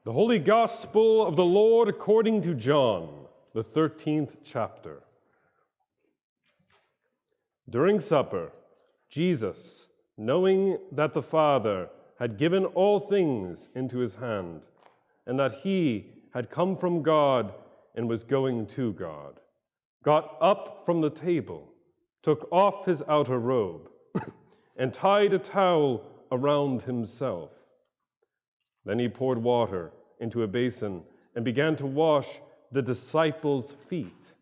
The Holy Gospel of the Lord according to John, the 13th chapter. During supper, Jesus, knowing that the Father had given all things into his hand, and that he had come from God and was going to God, got up from the table, took off his outer robe, and tied a towel around himself. Then he poured water into a basin and began to wash the disciples' feet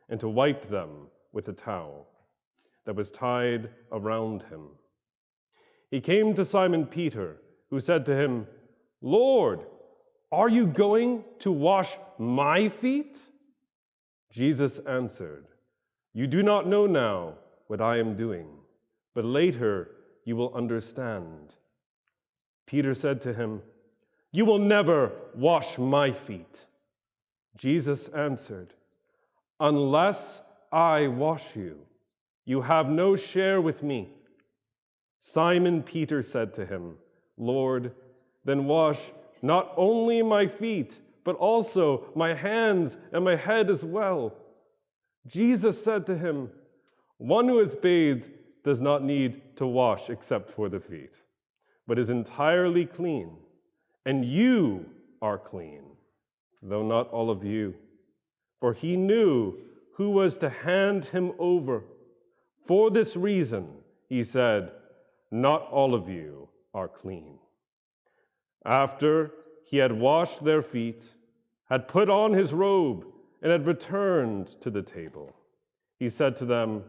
and to wipe them with a towel that was tied around him. He came to Simon Peter, who said to him, "Lord, are you going to wash my feet?" Jesus answered, "You do not know now what I am doing, but later you will understand." Peter said to him, "You will never wash my feet." Jesus answered, "Unless I wash you, you have no share with me." Simon Peter said to him, "Lord, then wash not only my feet, but also my hands and my head as well." Jesus said to him, "One who is bathed does not need to wash except for the feet, but is entirely clean. And you are clean, though not all of you." For he knew who was to hand him over. For this reason, he said, "Not all of you are clean." After he had washed their feet, had put on his robe, and had returned to the table, he said to them,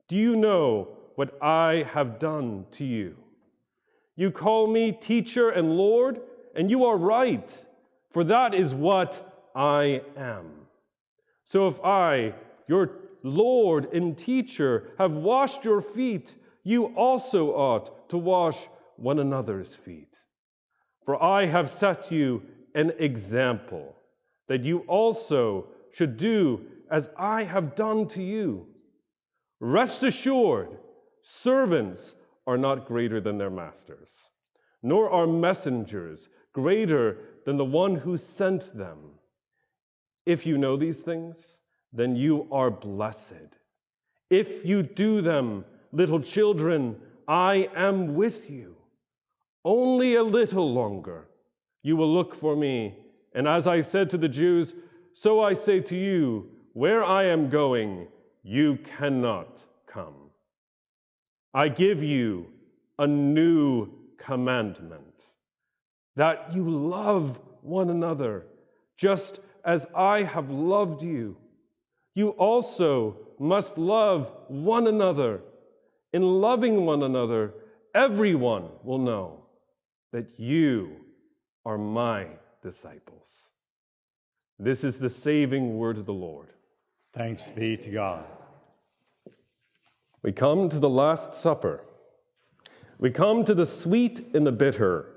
"Do you know what I have done to you? You call me teacher and Lord, and you are right, for that is what I am. So if I, your Lord and teacher, have washed your feet, you also ought to wash one another's feet. For I have set you an example, that you also should do as I have done to you. Rest assured, servants are not greater than their masters, nor are messengers greater than the one who sent them. If you know these things, then you are blessed. If you do them, little children, I am with you. Only a little longer you will look for me, and as I said to the Jews, so I say to you, where I am going, you cannot come. I give you a new commandment, that you love one another, just as I have loved you. You also must love one another. In loving one another, everyone will know that you are my disciples." This is the saving word of the Lord. Thanks be to God. We come to the Last Supper. We come to the sweet and the bitter,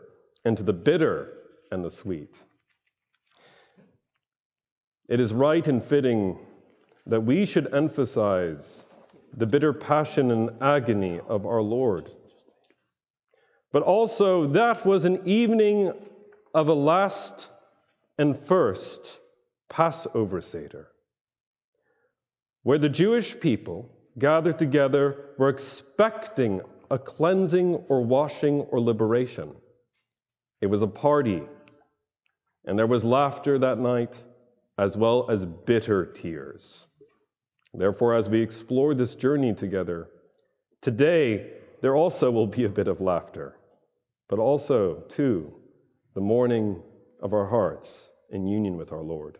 and to the bitter and the sweet. It is right and fitting that we should emphasize the bitter passion and agony of our Lord. But also, that was an evening of a last and first Passover Seder, where the Jewish people gathered together were expecting a cleansing or washing or liberation. It was a party, and there was laughter that night, as well as bitter tears. Therefore, as we explore this journey together, today there also will be a bit of laughter, but also, too, the mourning of our hearts in union with our Lord.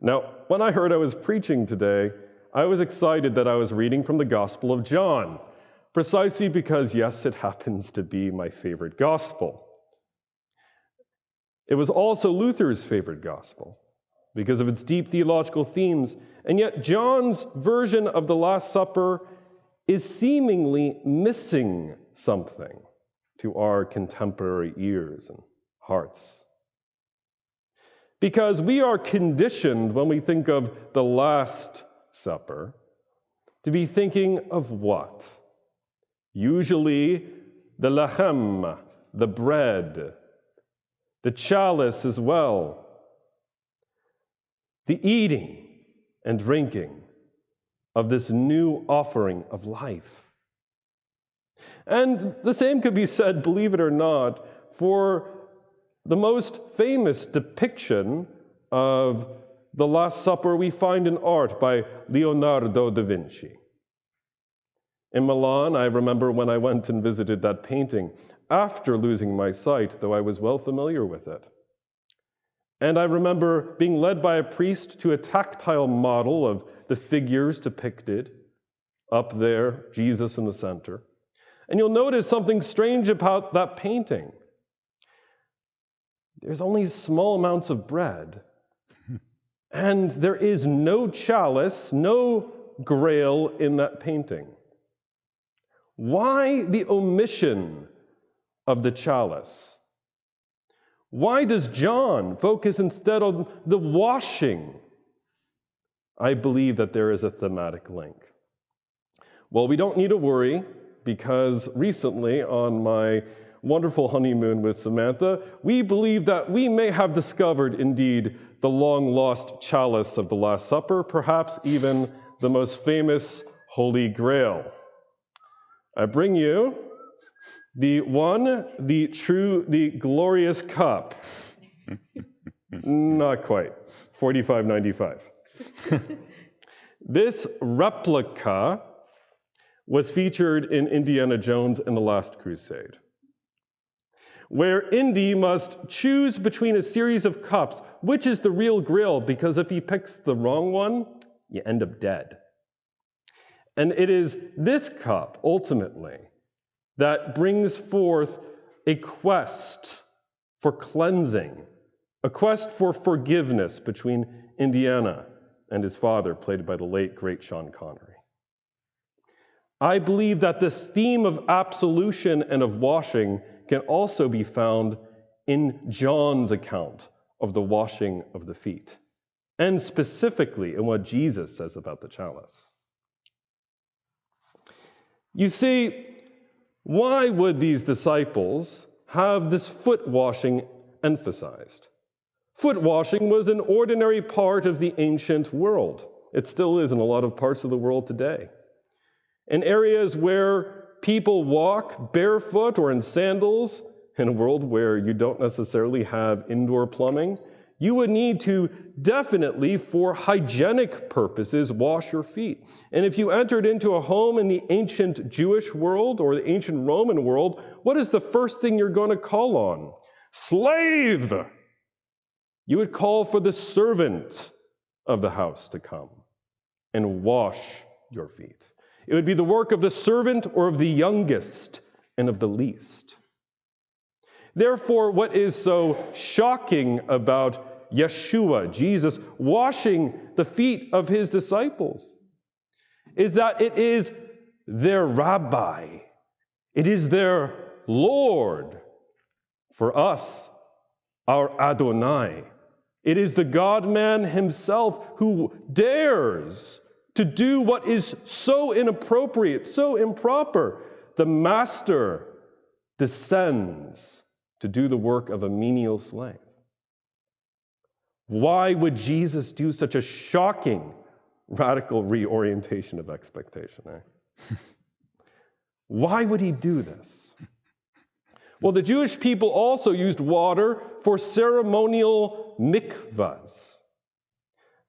Now, when I heard I was preaching today, I was excited that I was reading from the Gospel of John, precisely because, yes, it happens to be my favorite gospel. It was also Luther's favorite gospel because of its deep theological themes, and yet John's version of the Last Supper is seemingly missing something to our contemporary ears and hearts. Because we are conditioned, when we think of the Last Supper, to be thinking of what? Usually the lechem, the bread, the chalice as well, the eating and drinking of this new offering of life. And the same could be said, believe it or not, for the most famous depiction of the Last Supper we find in art by Leonardo da Vinci. In Milan, I remember when I went and visited that painting after losing my sight, though I was well familiar with it. And I remember being led by a priest to a tactile model of the figures depicted up there, Jesus in the center. And you'll notice something strange about that painting. There's only small amounts of bread. And there is no chalice, no Grail in that painting. Why the omission of the chalice? Why does John focus instead on the washing? I believe that there is a thematic link. Well, we don't need to worry, because recently on my wonderful honeymoon with Samantha, we believe that we may have discovered indeed the long-lost chalice of the Last Supper, perhaps even the most famous Holy Grail. I bring you the one, the true, the glorious cup. Not quite. $45.95. This replica was featured in Indiana Jones and the Last Crusade, where Indy must choose between a series of cups, which is the real Grail, because if he picks the wrong one, you end up dead. And it is this cup, ultimately, that brings forth a quest for cleansing, a quest for forgiveness between Indiana and his father, played by the late, great Sean Connery. I believe that this theme of absolution and of washing can also be found in John's account of the washing of the feet, and specifically in what Jesus says about the chalice. You see, why would these disciples have this foot washing emphasized? Foot washing was an ordinary part of the ancient world. It still is in a lot of parts of the world today. In areas where people walk barefoot or in sandals, in a world where you don't necessarily have indoor plumbing, you would need to definitely, for hygienic purposes, wash your feet. And if you entered into a home in the ancient Jewish world or the ancient Roman world, what is the first thing you're going to call on? Slave! You would call for the servant of the house to come and wash your feet. It would be the work of the servant or of the youngest and of the least. Therefore, what is so shocking about Yeshua, Jesus, washing the feet of his disciples, is that it is their rabbi, it is their Lord. For us, our Adonai. It is the God-man himself who dares to do what is so inappropriate, so improper. The master descends to do the work of a menial slave. Why would Jesus do such a shocking, radical reorientation of expectation? Why would he do this? Well, the Jewish people also used water for ceremonial mikvahs.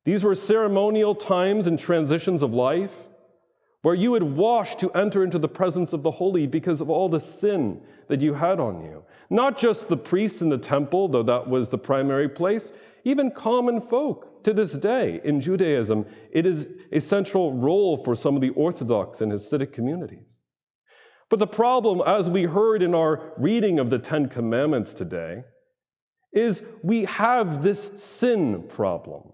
These were ceremonial times and transitions of life where you would wash to enter into the presence of the holy because of all the sin that you had on you. Not just the priests in the temple, though that was the primary place, even common folk to this day in Judaism. It is a central role for some of the Orthodox and Hasidic communities. But the problem, as we heard in our reading of the Ten Commandments today, is we have this sin problem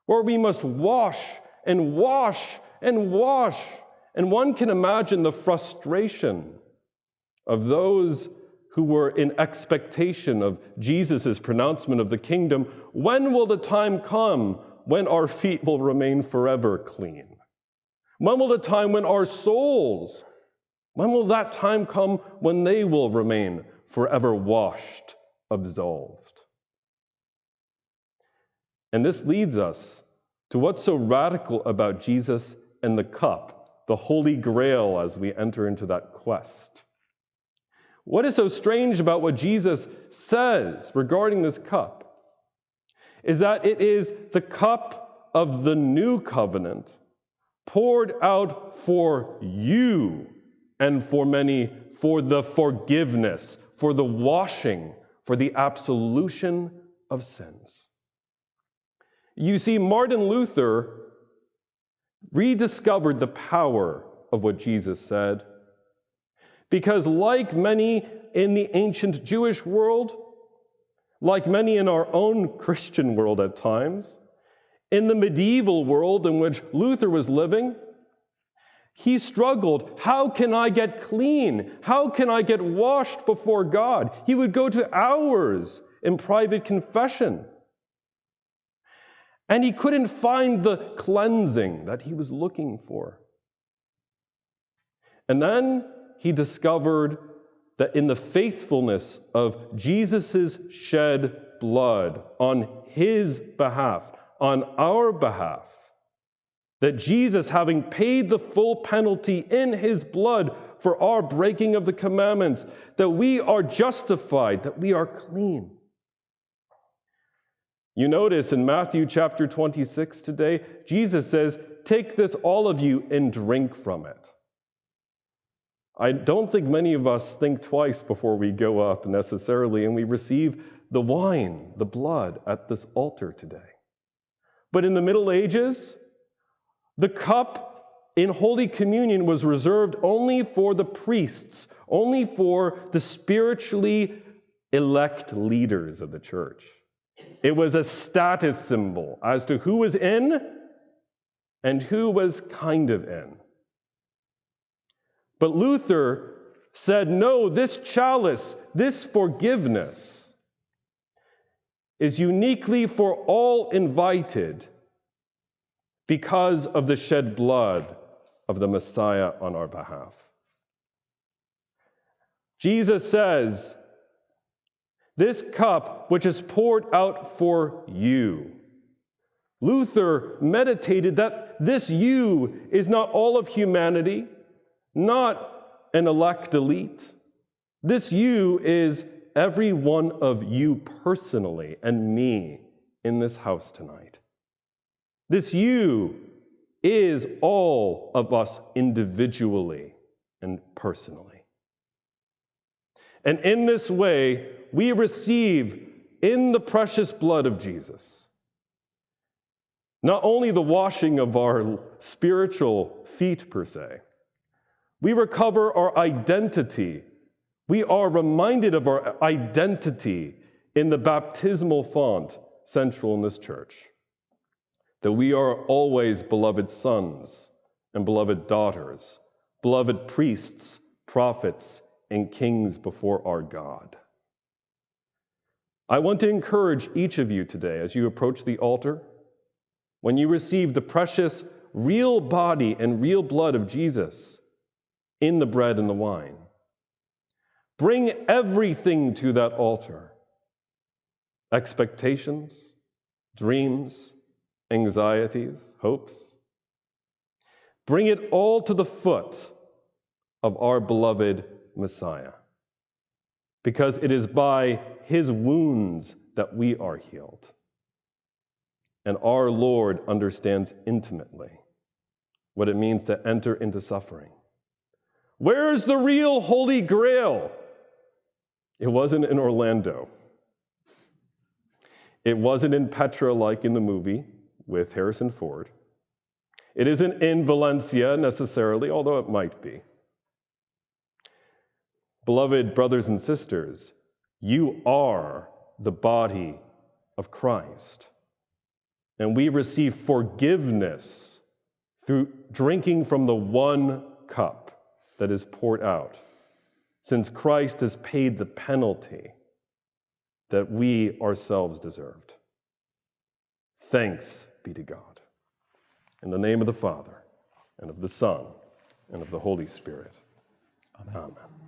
where we must wash and wash and wash. And one can imagine the frustration of those who were in expectation of Jesus' pronouncement of the kingdom. When will the time come when our feet will remain forever clean? When will the time when our souls, when will that time come when they will remain forever washed, absolved? And this leads us to what's so radical about Jesus and the cup, the Holy Grail, as we enter into that quest. What is so strange about what Jesus says regarding this cup is that it is the cup of the new covenant poured out for you and for many for the forgiveness, for the washing, for the absolution of sins. You see, Martin Luther rediscovered the power of what Jesus said, because like many in the ancient Jewish world, like many in our own Christian world at times, in the medieval world in which Luther was living, he struggled. How can I get clean? How can I get washed before God? He would go to hours in private confession. And he couldn't find the cleansing that he was looking for. And then he discovered that in the faithfulness of Jesus' shed blood on his behalf, on our behalf, that Jesus, having paid the full penalty in his blood for our breaking of the commandments, that we are justified, that we are clean. You notice in Matthew chapter 26 today, Jesus says, "Take this, all of you, and drink from it." I don't think many of us think twice before we go up necessarily, and we receive the wine, the blood, at this altar today. But in the Middle Ages, the cup in Holy Communion was reserved only for the priests, only for the spiritually elect leaders of the church. It was a status symbol as to who was in and who was kind of in. But Luther said, no, this chalice, this forgiveness is uniquely for all invited because of the shed blood of the Messiah on our behalf. Jesus says, this cup which is poured out for you. Luther meditated that this you is not all of humanity, not an elect elite. This you is every one of you personally and me in this house tonight. This you is all of us individually and personally. And in this way, we receive in the precious blood of Jesus not only the washing of our spiritual feet per se, we recover our identity. We are reminded of our identity in the baptismal font central in this church, that we are always beloved sons and beloved daughters, beloved priests, prophets, and kings before our God. I want to encourage each of you today as you approach the altar, when you receive the precious real body and real blood of Jesus in the bread and the wine, bring everything to that altar. Expectations, dreams, anxieties, hopes. Bring it all to the foot of our beloved Messiah, because it is by his wounds that we are healed. And our Lord understands intimately what it means to enter into suffering. Where's the real Holy Grail? It wasn't in Orlando. It wasn't in Petra like in the movie with Harrison Ford. It isn't in Valencia necessarily, although it might be. Beloved brothers and sisters, you are the body of Christ. And we receive forgiveness through drinking from the one cup that is poured out, since Christ has paid the penalty that we ourselves deserved. Thanks be to God. In the name of the Father, and of the Son, and of the Holy Spirit. Amen. Amen.